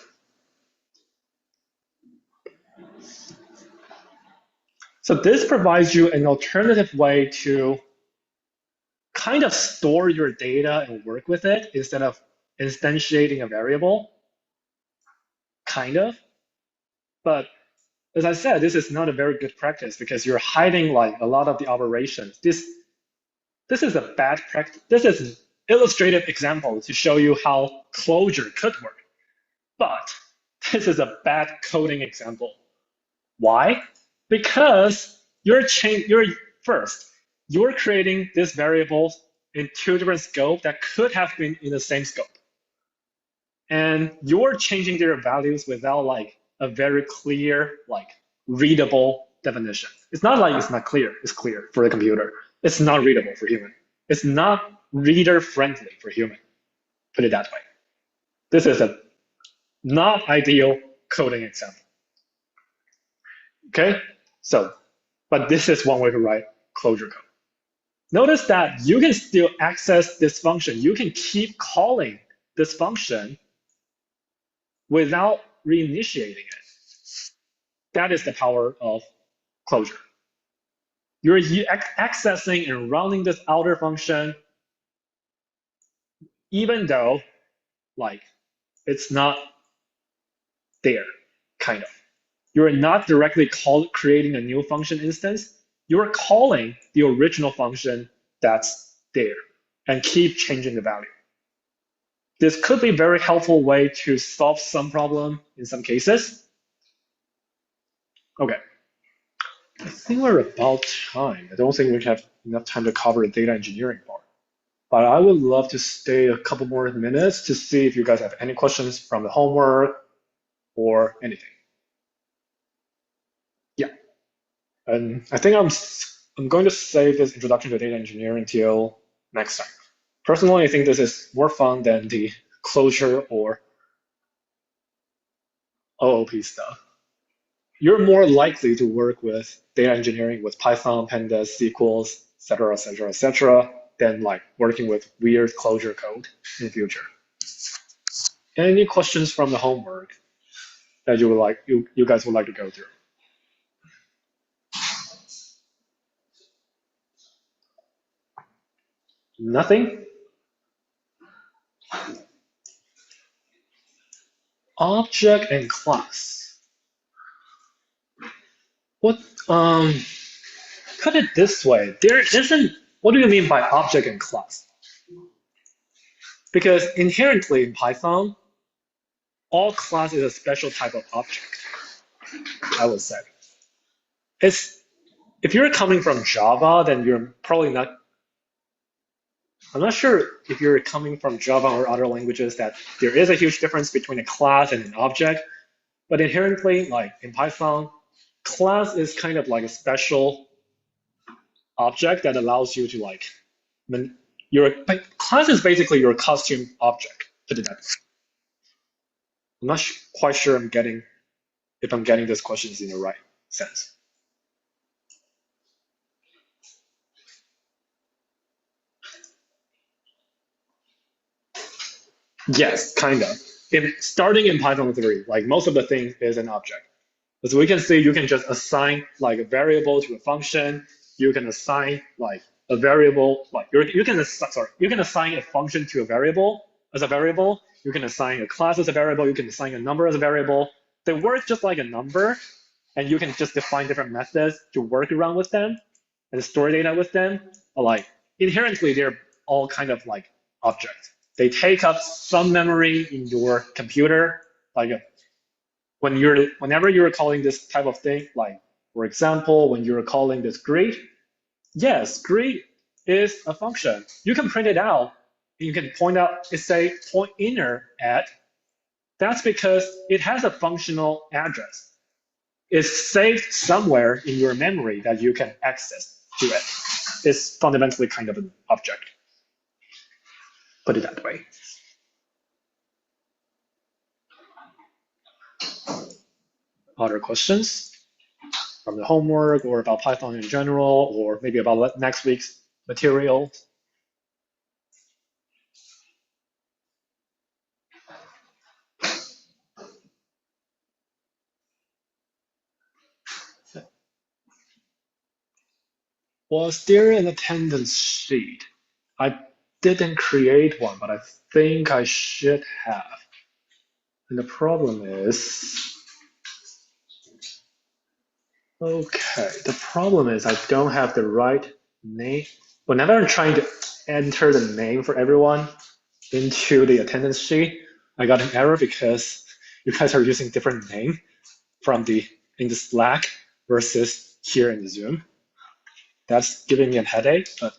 So this provides you an alternative way to kind of store your data and work with it instead of instantiating a variable. Kind of. But as I said, this is not a very good practice because you're hiding like a lot of the operations. This is a bad practice. This is an illustrative example to show you how Clojure could work. But this is a bad coding example. Why? Because you're creating this variable in 2 different scopes that could have been in the same scope. And you're changing their values without like a very clear, like readable definition. It's not like it's not clear, it's clear for the computer. It's not readable for human. It's not reader friendly for human. Put it that way. This is a not ideal coding example. Okay, so, but this is one way to write Clojure code. Notice that you can still access this function. You can keep calling this function without reinitiating it. That is the power of Clojure. You're accessing and running this outer function even though like it's not there, kind of. You're not directly creating a new function instance. You're calling the original function that's there and keep changing the value. This could be a very helpful way to solve some problem in some cases. Okay. I think we're about time. I don't think we have enough time to cover the data engineering part. But I would love to stay a couple more minutes to see if you guys have any questions from the homework or anything. Yeah. And I think I'm going to save this introduction to data engineering until next time. Personally, I think this is more fun than the Clojure or OOP stuff. You're more likely to work with data engineering with Python, Pandas, SQLs, et cetera, than like working with weird Clojure code in the future. Any questions from the homework that you guys would like to go through? Nothing? Object and class. What put it this way, there isn't, what do you mean by object and class? Because inherently in Python, all class is a special type of object, I would say. It's, if you're coming from Java, then you're probably not, I'm not sure if you're coming from Java or other languages that there is a huge difference between a class and an object, but inherently, like in Python, class is kind of like a special object that allows you to like, class is basically your custom object, put it that way. I'm not quite sure if I'm getting these questions in the right sense. Yes, kind of. Starting in Python 3, like most of the thing is an object. As we can see, you can just assign like a variable to a function. You can assign like a variable, like you can assign a function to a variable as a variable. You can assign a class as a variable. You can assign a number as a variable. They work just like a number, and you can just define different methods to work around with them and store data with them. But like inherently, they're all kind of like objects. They take up some memory in your computer, like whenever you're calling this type of thing, like for example, when you're calling this greet, yes, greet is a function. You can print it out. You can point out, it say point inner at. That's because it has a functional address. It's saved somewhere in your memory that you can access to it. It's fundamentally kind of an object. Put it that way. Other questions from the homework or about Python in general, or maybe about next week's material? Was there an attendance sheet? I didn't create one, but I think I should have. And the problem is, okay, the problem is I don't have the right name. Whenever I'm trying to enter the name for everyone into the attendance sheet, I got an error because you guys are using different name from in the Slack versus here in the Zoom. That's giving me a headache, but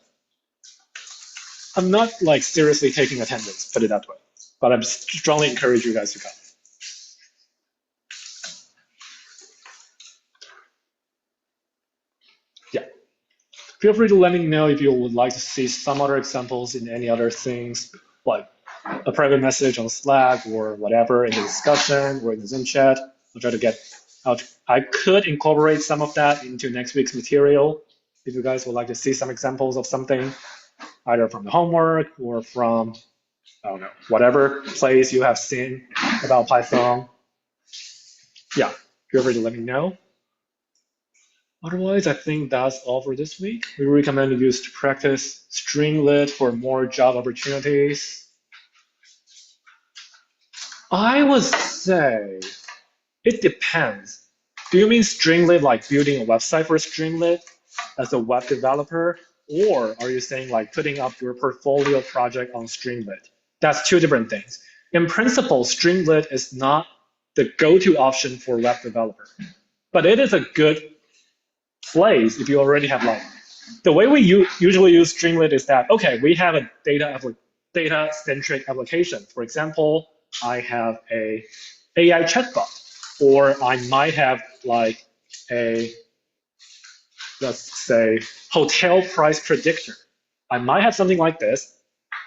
I'm not like seriously taking attendance, put it that way. But I strongly encourage you guys to come. Yeah. Feel free to let me know if you would like to see some other examples in any other things, like a private message on Slack or whatever in the discussion or in the Zoom chat. I'll try to get out. I could incorporate some of that into next week's material if you guys would like to see some examples of something, either from the homework or from, I don't know, whatever place you have seen about Python. Yeah, feel free to let me know. Otherwise, I think that's all for this week. We recommend you to practice Stringlit for more job opportunities. I would say it depends. Do you mean Stringlit like building a website for Stringlit as a web developer? Or are you saying like putting up your portfolio project on Stringlit? That's two different things. In principle, Stringlit is not the go-to option for web developer, but it is a good place if you already have like, the way we usually use Stringlit is that, okay, we have a data-centric application. For example, I have a AI chatbot, or I might have like a, let's say, hotel price predictor. I might have something like this.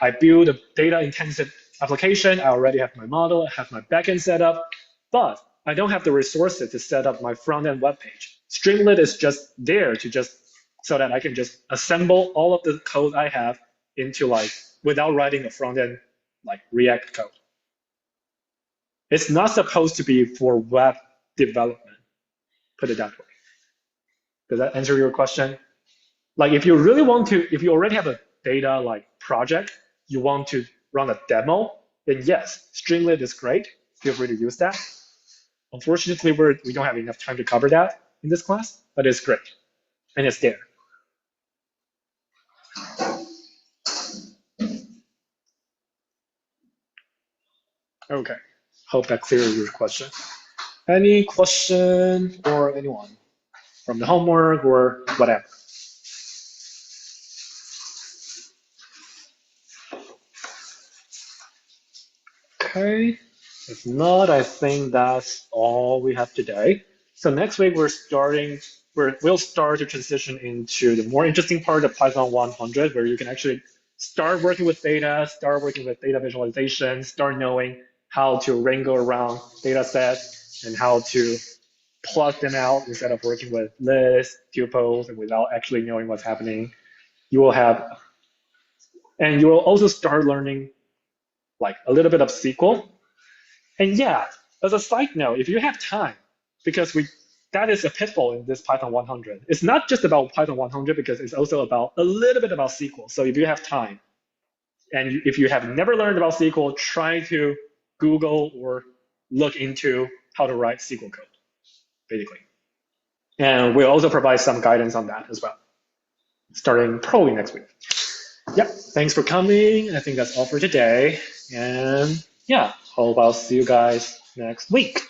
I build a data-intensive application. I already have my model. I have my backend set up, but I don't have the resources to set up my front-end web page. Stringlit is just there to just so that I can just assemble all of the code I have into like without writing a front-end like React code. It's not supposed to be for web development. Put it that way. Does that answer your question? Like if you really want to, if you already have a data like project, you want to run a demo, then yes, Stringlit is great. feel free to use that. Unfortunately, we don't have enough time to cover that in this class, but it's great, and it's there. Okay, hope that clears your question. Any question or anyone from the homework or whatever? Okay, if not, I think that's all we have today. So next week we'll start to transition into the more interesting part of Python 100, where you can actually start working with data, start working with data visualization, start knowing how to wrangle around data sets and how to plug them out instead of working with lists, tuples, and without actually knowing what's happening. You will also start learning like a little bit of SQL. And yeah, as a side note, if you have time, because that is a pitfall in this Python 100. It's not just about Python 100 because it's also about a little bit about SQL. So if you have time, and if you have never learned about SQL, try to Google or look into how to write SQL code, basically. And we'll also provide some guidance on that as well, starting probably next week. Yeah, thanks for coming. I think that's all for today. And yeah, hope I'll see you guys next week.